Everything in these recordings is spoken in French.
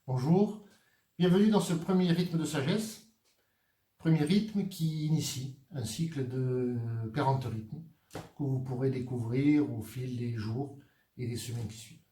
Bonjour, bienvenue dans ce premier rythme de sagesse, premier rythme qui initie un cycle de 40 rythmes que vous pourrez découvrir au fil des jours et des semaines qui suivent.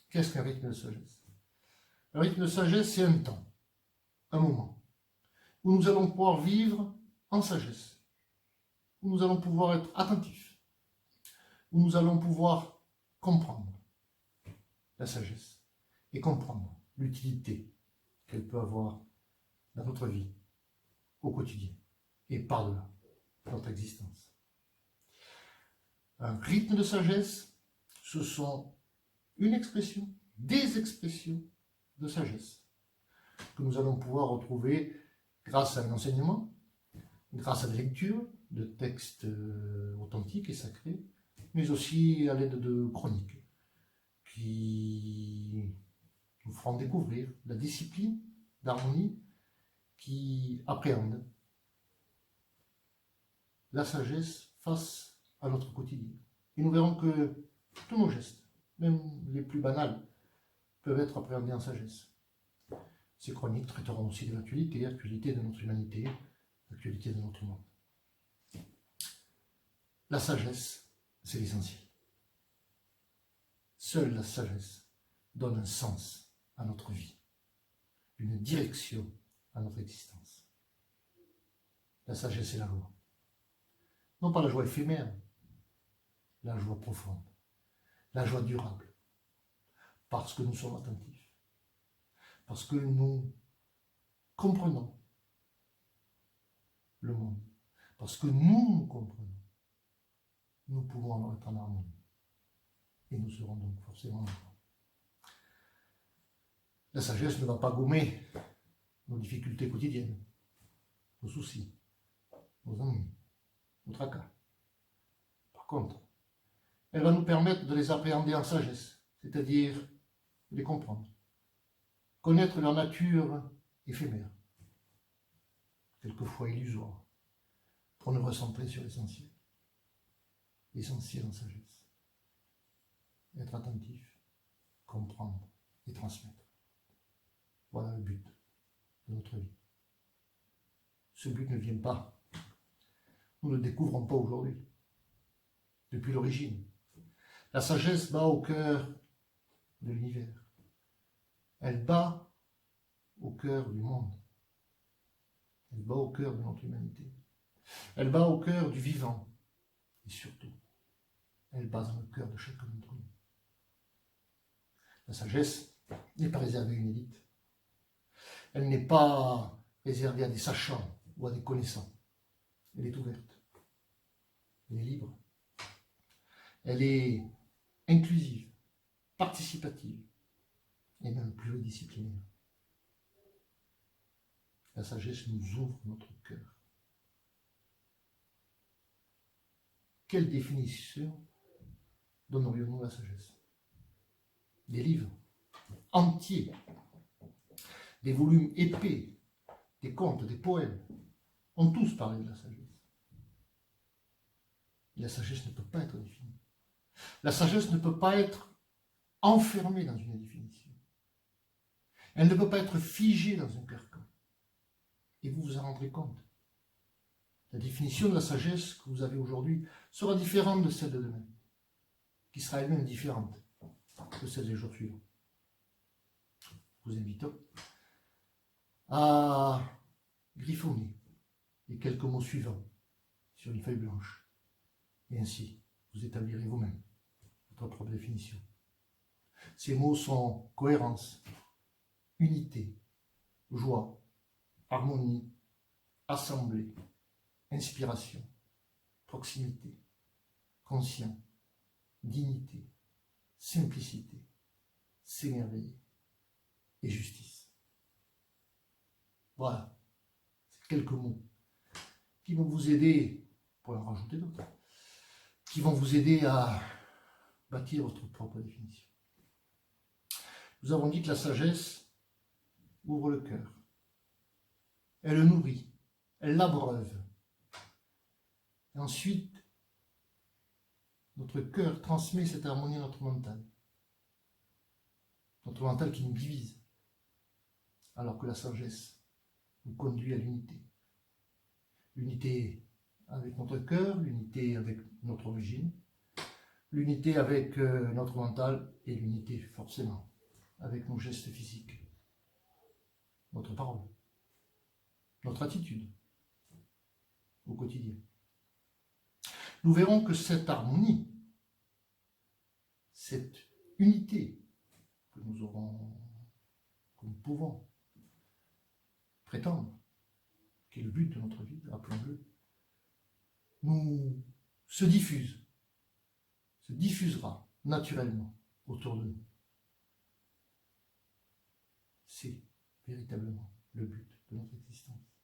Qu'est-ce qu'un rythme de sagesse? Un rythme de sagesse, c'est un temps, un moment, où nous allons pouvoir vivre en sagesse, où nous allons pouvoir être attentifs, où nous allons pouvoir comprendre la sagesse et comprendre l'utilité qu'elle peut avoir dans notre vie, au quotidien et par-delà notre existence. Un rythme de sagesse, ce sont une expression, des expressions de sagesse que nous allons pouvoir retrouver grâce à un enseignement, grâce à des lectures de textes authentiques et sacrés, mais aussi à l'aide de chroniques qui nous feront découvrir la discipline d'harmonie qui appréhende la sagesse face à notre quotidien. Et nous verrons que tous nos gestes, même les plus banals, peuvent être appréhendés en sagesse. Ces chroniques traiteront aussi de l'actualité, l'actualité de notre humanité, l'actualité de notre monde. La sagesse, c'est l'essentiel. Seule la sagesse donne un sens à notre vie, une direction à notre existence. La sagesse est la joie. Non pas la joie éphémère, la joie profonde, la joie durable, parce que nous sommes attentifs, parce que nous comprenons le monde, parce que nous comprenons, nous pouvons être en harmonie. Et nous serons donc forcément heureux. La sagesse ne va pas gommer nos difficultés quotidiennes, nos soucis, nos ennuis, nos tracas. Par contre, elle va nous permettre de les appréhender en sagesse, c'est-à-dire de les comprendre, connaître leur nature éphémère, quelquefois illusoire, pour nous recentrer sur l'essentiel. L'essentiel en sagesse. Être attentif, comprendre et transmettre. Voilà le but de notre vie. Ce but ne vient pas. Nous ne le découvrons pas aujourd'hui. Depuis l'origine. La sagesse bat au cœur de l'univers. Elle bat au cœur du monde. Elle bat au cœur de notre humanité. Elle bat au cœur du vivant. Et surtout, elle bat dans le cœur de chacun d'entre nous. La sagesse n'est pas réservée à une élite. Elle n'est pas réservée à des sachants ou à des connaissants. Elle est ouverte. Elle est libre. Elle est inclusive, participative et même pluridisciplinaire. La sagesse nous ouvre notre cœur. Quelle définition donnerions-nous à la sagesse? Des livres entiers, des volumes épais, des contes, des poèmes, ont tous parlé de la sagesse. Et la sagesse ne peut pas être définie. La sagesse ne peut pas être enfermée dans une définition. Elle ne peut pas être figée dans un carcan. Et vous vous en rendrez compte. La définition de la sagesse que vous avez aujourd'hui sera différente de celle de demain, qui sera elle-même différente de celle des jours suivants. Je vous invite à griffonner les quelques mots suivants sur une feuille blanche. Et ainsi, vous établirez vous-même votre propre définition. Ces mots sont cohérence, unité, joie, harmonie, assemblée, inspiration, proximité, conscient, dignité, simplicité, s'émerveiller et justice. Voilà, c'est quelques mots qui vont vous aider, pour en rajouter d'autres, qui vont vous aider à bâtir votre propre définition. Nous avons dit que la sagesse ouvre le cœur, elle le nourrit, elle l'abreuve. Et ensuite, notre cœur transmet cette harmonie à notre mental qui nous divise, alors que la sagesse nous conduit à l'unité. L'unité avec notre cœur, l'unité avec notre origine, l'unité avec notre mental et l'unité forcément avec nos gestes physiques, notre parole, notre attitude au quotidien. Nous verrons que cette harmonie, cette unité que nous aurons, que nous pouvons prétendre, qui est le but de notre vie, appelons-le, se diffusera naturellement autour de nous. C'est véritablement le but de notre existence.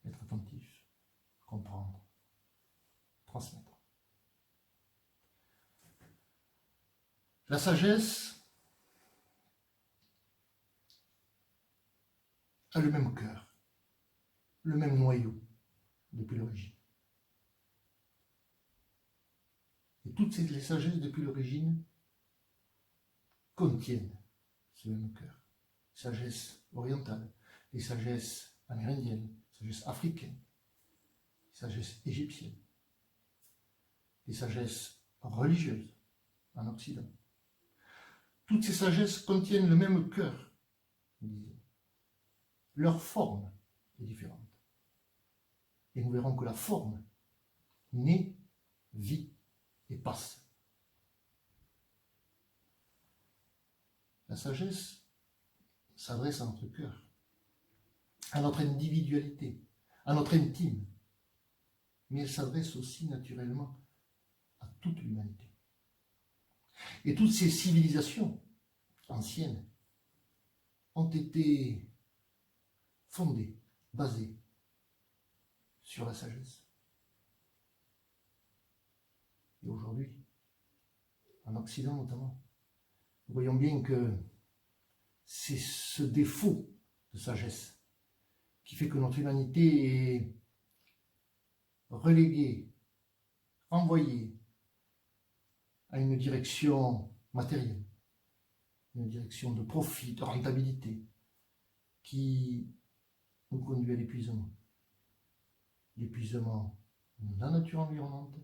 Être attentif, comprendre, transmettre. La sagesse a le même cœur, le même noyau depuis l'origine. Et toutes les sagesses depuis l'origine contiennent ce même cœur. Sagesse orientale, les sagesses amérindiennes, sagesse africaine, sagesse égyptienne, les sagesses religieuses en Occident. Toutes ces sagesses contiennent le même cœur, disons. Leur forme est différente. Et nous verrons que la forme naît, vit et passe. La sagesse s'adresse à notre cœur, à notre individualité, à notre intime, mais elle s'adresse aussi naturellement à toute l'humanité. Et toutes ces civilisations anciennes ont été fondées, basées sur la sagesse. Et aujourd'hui, en Occident notamment, nous voyons bien que c'est ce défaut de sagesse qui fait que notre humanité est reléguée, renvoyée à une direction matérielle, une direction de profit, de rentabilité, qui nous conduit à l'épuisement. L'épuisement de la nature environnante,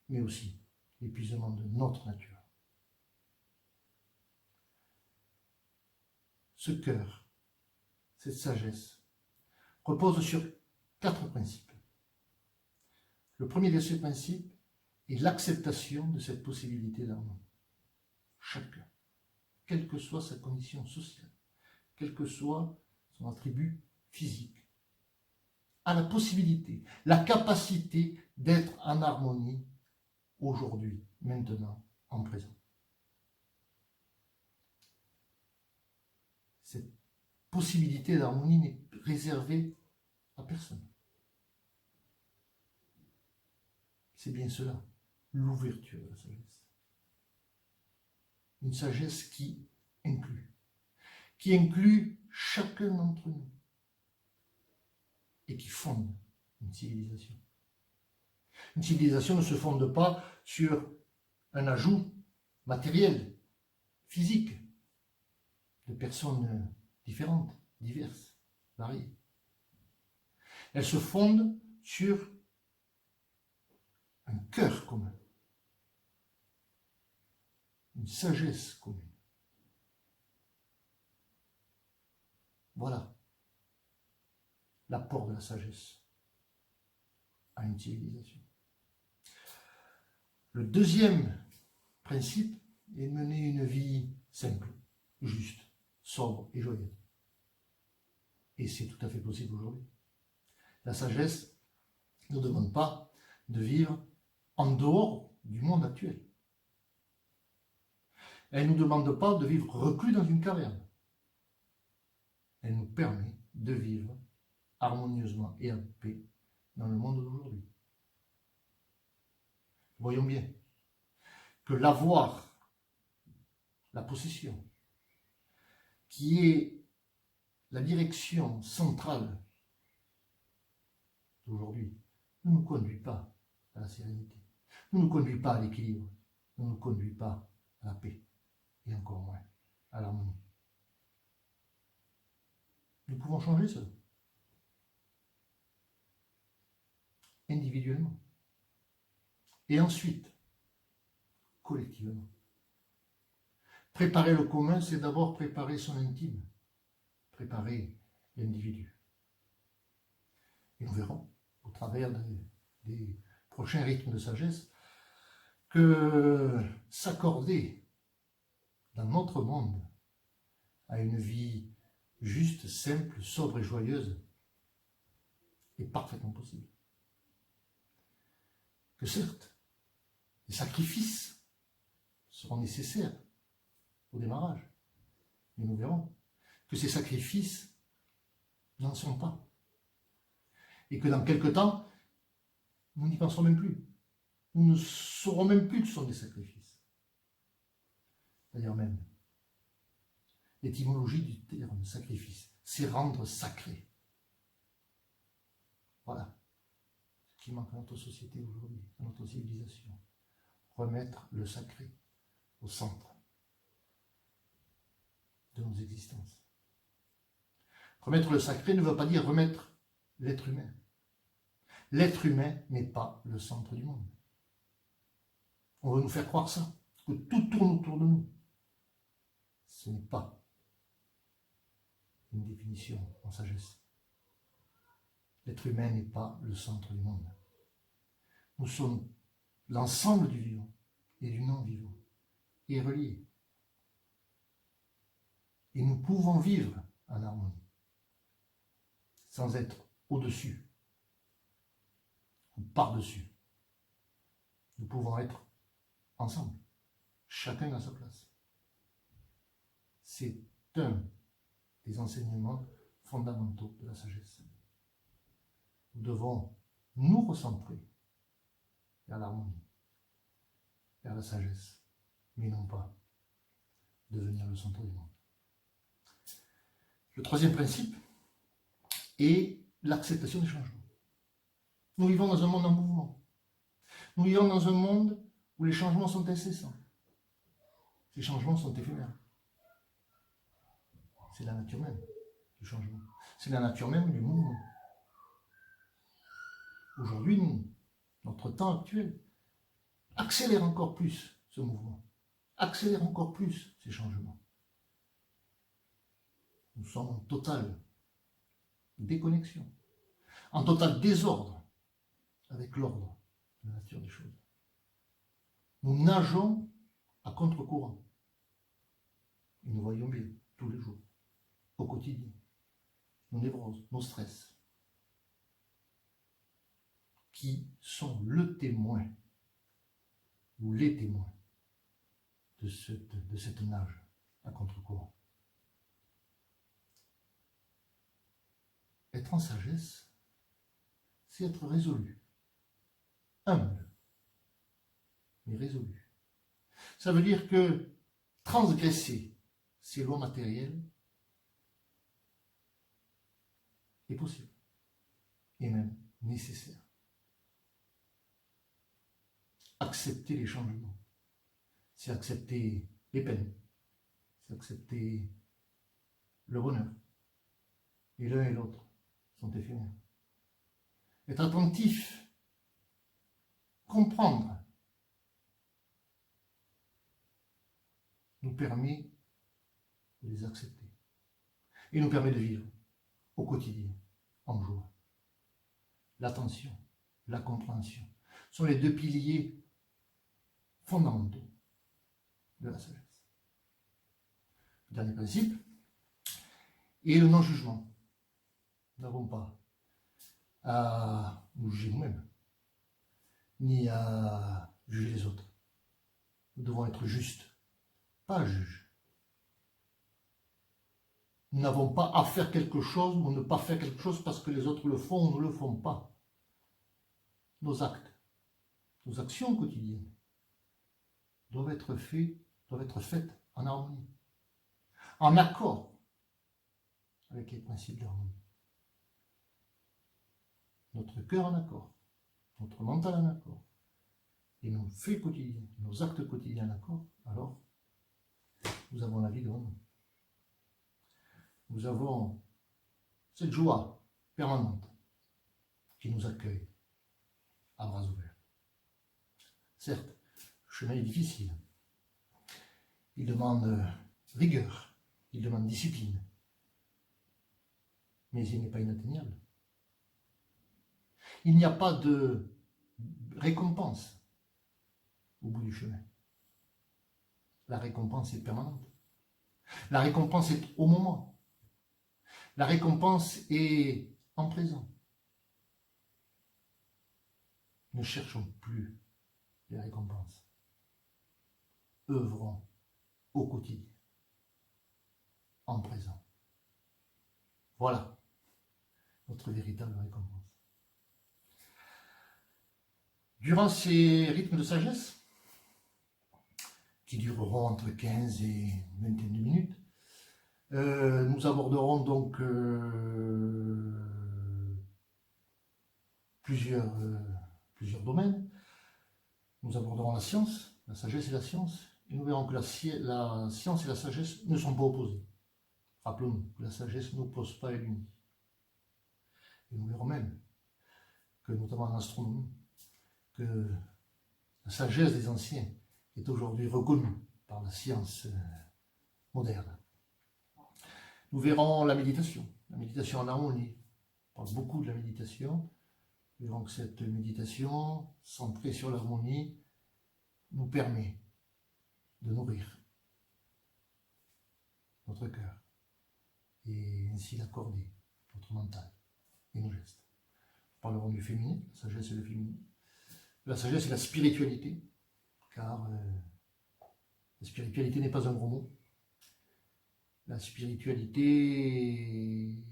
mais aussi l'épuisement de notre nature. Ce cœur, cette sagesse, repose sur 4 principes. Le premier de ces principes est l'acceptation de cette possibilité d'harmonie. Chacun, quelle que soit sa condition sociale, quel que soit son attribut physique, a la possibilité, la capacité d'être en harmonie aujourd'hui, maintenant, en présent. Cette possibilité d'harmonie n'est réservée à personne. C'est bien cela, l'ouverture de la sagesse. Une sagesse qui inclut chacun d'entre nous et qui fonde une civilisation. Une civilisation ne se fonde pas sur un ajout matériel, physique, de personnes différentes, diverses, variées. Elle se fonde sur un cœur commun, une sagesse commune. Voilà l'apport de la sagesse à une civilisation. Le deuxième principe est de mener une vie simple, juste, sobre et joyeuse. Et c'est tout à fait possible aujourd'hui. La sagesse ne demande pas de vivre en dehors du monde actuel. Elle ne nous demande pas de vivre reclus dans une caverne. Elle nous permet de vivre harmonieusement et en paix dans le monde d'aujourd'hui. Voyons bien que l'avoir, la possession, qui est la direction centrale d'aujourd'hui, ne nous conduit pas à la sérénité, ne nous conduit pas à l'équilibre, ne nous conduit pas à la paix, et encore moins à l'harmonie. Nous pouvons changer ça. Individuellement. Et ensuite, collectivement. Préparer le commun, c'est d'abord préparer son intime. Préparer l'individu. Et nous verrons, au travers des prochains rythmes de sagesse, que s'accorder dans notre monde à une vie juste, simple, sobre et joyeuse est parfaitement possible. Que certes, les sacrifices seront nécessaires au démarrage, mais nous verrons que ces sacrifices n'en sont pas. Et que dans quelque temps, nous n'y penserons même plus. Nous ne saurons même plus que ce sont des sacrifices. D'ailleurs même, l'étymologie du terme sacrifice, c'est rendre sacré. Voilà ce qui manque à notre société aujourd'hui, à notre civilisation. Remettre le sacré au centre de nos existences. Remettre le sacré ne veut pas dire remettre l'être humain. L'être humain n'est pas le centre du monde. On veut nous faire croire ça, que tout tourne autour de nous. Ce n'est pas une définition en sagesse. L'être humain n'est pas le centre du monde. Nous sommes l'ensemble du vivant et du non-vivant, et reliés. Et nous pouvons vivre en harmonie, sans être au-dessus ou par-dessus. Nous pouvons être ensemble, chacun à sa place. C'est un des enseignements fondamentaux de la sagesse. Nous devons nous recentrer vers l'harmonie, vers la sagesse, mais non pas devenir le centre du monde. Le troisième principe est l'acceptation des changements. Nous vivons dans un monde en mouvement. Nous vivons dans un monde où les changements sont incessants. Ces changements sont éphémères. C'est la nature même du changement. C'est la nature même du mouvement. Aujourd'hui, notre temps actuel accélère encore plus ce mouvement, accélère encore plus ces changements. Nous sommes en totale déconnexion, en total désordre avec l'ordre de la nature des choses. Nous nageons à contre-courant. Et nous voyons bien tous les jours, au quotidien, nos névroses, nos stress, qui sont le témoin ou les témoins de cette nage à contre-courant. Être en sagesse, c'est être résolu, humble, mais résolu. Ça veut dire que transgresser ces lois matérielles est possible, et même nécessaire. Accepter les changements, c'est accepter les peines, c'est accepter le bonheur. Et l'un et l'autre sont éphémères. Être attentif, comprendre, nous permet de les accepter et nous permet de vivre au quotidien, en joie. L'attention, la compréhension sont les deux piliers fondamentaux de la sagesse. Le dernier principe est le non-jugement. Nous n'avons pas à nous juger nous-mêmes, ni à juger les autres. Nous devons être justes, pas juges. Nous n'avons pas à faire quelque chose ou ne pas faire quelque chose parce que les autres le font ou ne le font pas. Nos actes, nos actions quotidiennes doivent être faites en harmonie, en accord avec les principes d'harmonie. Notre cœur en accord, notre mental en accord, et nos faits quotidiens, nos actes quotidiens en accord, alors nous avons la vie devant nous. Nous avons cette joie permanente qui nous accueille à bras ouverts. Certes, le chemin est difficile. Il demande rigueur, il demande discipline, mais il n'est pas inatteignable. Il n'y a pas de récompense au bout du chemin. La récompense est permanente. La récompense est au moment. La récompense est en présent. Ne cherchons plus les récompenses. Œuvrons au quotidien, en présent. Voilà notre véritable récompense. Durant ces rythmes de sagesse, qui dureront entre 15 et 21 minutes, nous aborderons donc plusieurs domaines. Nous aborderons la science, la sagesse et la science, et nous verrons que la science et la sagesse ne sont pas opposées. Rappelons-nous que la sagesse n'oppose pas et l'unit. Et nous verrons même que, notamment en astronomie, que la sagesse des anciens est aujourd'hui reconnue par la science moderne. Nous verrons la méditation en harmonie. On parle beaucoup de la méditation. Nous verrons que cette méditation, centrée sur l'harmonie, nous permet de nourrir notre cœur et ainsi d'accorder notre mental et nos gestes. Nous parlerons du féminin, la sagesse et le féminin. La sagesse et la spiritualité, car la spiritualité n'est pas un gros mot. La spiritualité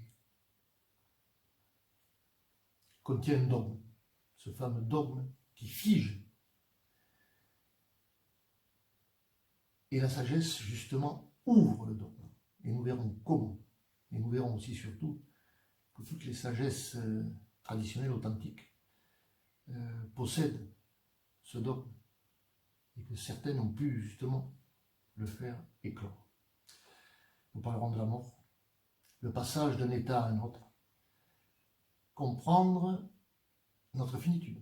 contient un dogme, ce fameux dogme qui fige. Et la sagesse, justement, ouvre le dogme. Et nous verrons comment. Et nous verrons aussi, surtout, que toutes les sagesses traditionnelles, authentiques, possèdent ce dogme. Et que certaines ont pu, justement, le faire éclore. Nous parlerons de la mort, le passage d'un état à un autre, comprendre notre finitude,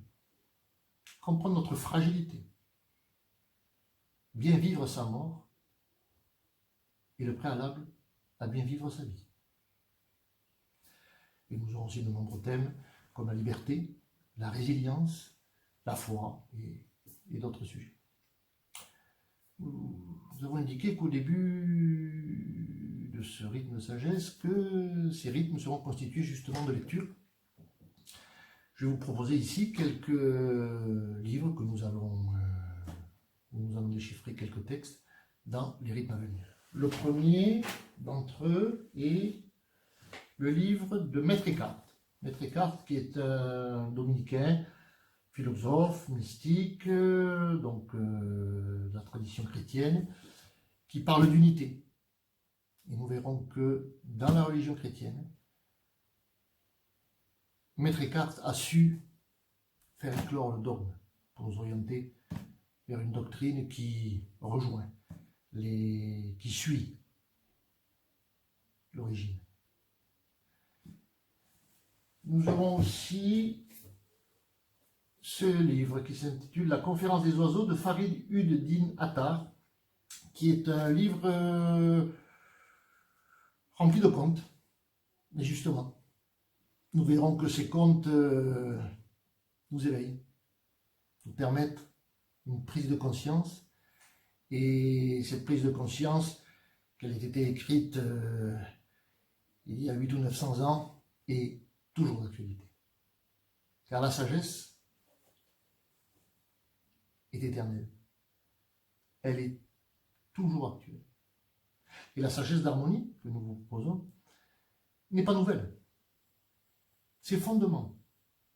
comprendre notre fragilité, bien vivre sa mort et le préalable à bien vivre sa vie. Et nous aurons aussi de nombreux thèmes comme la liberté, la résilience, la foi et d'autres sujets. Nous avons indiqué qu'au début de ce rythme de sagesse, que ces rythmes seront constitués justement de lectures. Je vais vous proposer ici quelques livres que nous allons déchiffrer quelques textes dans les rythmes à venir. Le premier d'entre eux est le livre de Maître Eckhart. Maître Eckhart, qui est un dominicain, philosophe, mystique, de la tradition chrétienne, qui parle d'unité. Et nous verrons que dans la religion chrétienne, Maître Eckhart a su faire éclore le dogme pour nous orienter vers une doctrine qui rejoint, qui suit l'origine. Nous aurons aussi ce livre qui s'intitule La conférence des oiseaux de Farid Ud-Din Attar, qui est un livre rempli de contes. Mais justement, nous verrons que ces contes nous éveillent, nous permettent une prise de conscience. Et cette prise de conscience, qu'elle ait été écrite il y a 800 ou 900 ans, est toujours d'actualité. Car la sagesse est éternelle. Elle est toujours actuelle. Et la sagesse d'harmonie que nous vous proposons n'est pas nouvelle. Ses fondements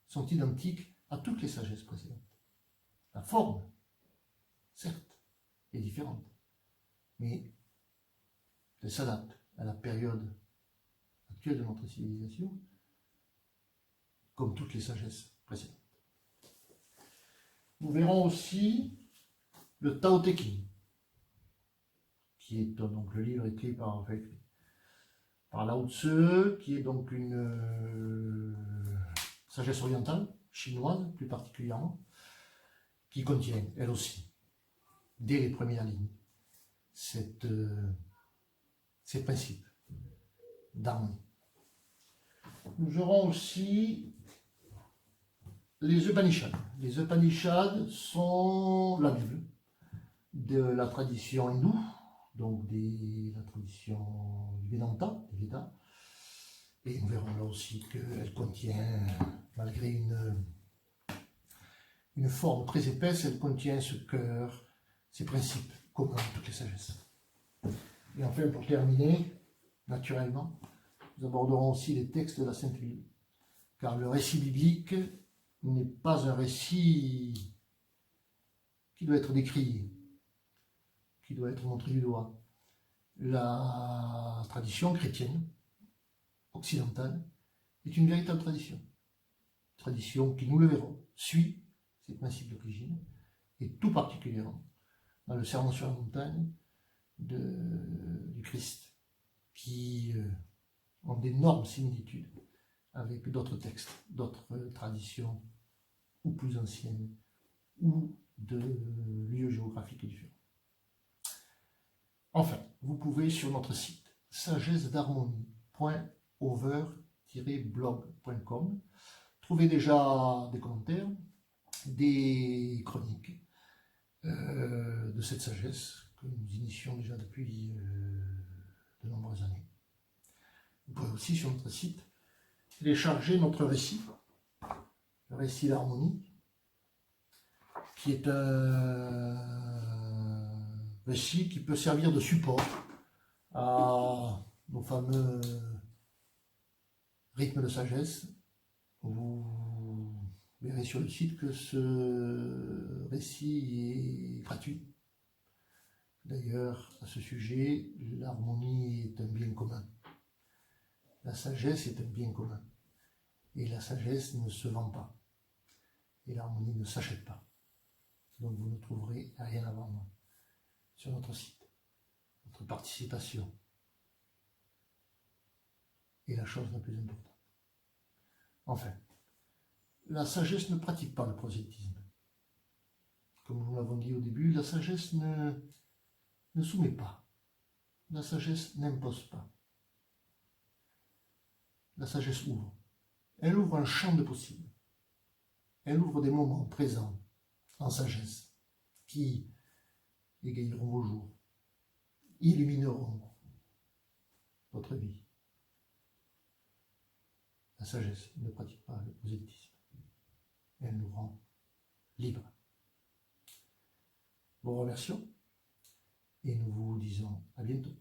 sont identiques à toutes les sagesses précédentes. La forme, certes, est différente, mais elle s'adapte à la période actuelle de notre civilisation, comme toutes les sagesses précédentes. Nous verrons aussi le Tao Te Ching, qui est donc le livre écrit par par Lao Tzu, qui est donc une sagesse orientale, chinoise plus particulièrement, qui contient, elle aussi, dès les premières lignes, ces principes d'harmonie. Nous aurons aussi les Upanishads. Les Upanishads sont la Bible de la tradition hindoue, donc la tradition du Vedanta, des Védas. Et nous verrons là aussi qu'elle contient, malgré une forme très épaisse, elle contient ce cœur, ces principes communs à toutes les sagesses. Et enfin, pour terminer, naturellement, nous aborderons aussi les textes de la Sainte Bible, car le récit biblique n'est pas un récit qui doit être décrié, qui doit être montré du doigt. La tradition chrétienne, occidentale, est une véritable tradition. Tradition qui, nous le verrons, suit ses principes d'origine, et tout particulièrement dans le Sermon sur la montagne du Christ, qui ont d'énormes similitudes avec d'autres textes, d'autres traditions, ou plus anciennes, ou de lieux géographiques différents. Enfin, vous pouvez sur notre site sagessedharmonie.over-blog.com trouver déjà des commentaires, des chroniques de cette sagesse que nous initions déjà depuis de nombreuses années. Vous pouvez aussi sur notre site télécharger notre récit, le récit d'harmonie, qui est un récit qui peut servir de support à nos fameux rythmes de sagesse. Vous verrez sur le site que ce récit est gratuit. D'ailleurs, à ce sujet, l'harmonie est un bien commun. La sagesse est un bien commun. Et la sagesse ne se vend pas. Et l'harmonie ne s'achète pas. Donc vous ne trouverez rien à vendre sur notre site. Notre participation est la chose la plus importante. Enfin, la sagesse ne pratique pas le prosélytisme. Comme nous l'avons dit au début, la sagesse ne soumet pas. La sagesse n'impose pas. La sagesse ouvre. Elle ouvre un champ de possibles. Elle ouvre des moments présents en sagesse qui égayeront vos jours, illumineront votre vie. La sagesse ne pratique pas le prosélytisme. Elle nous rend libres. Nous vous remercions et nous vous disons à bientôt.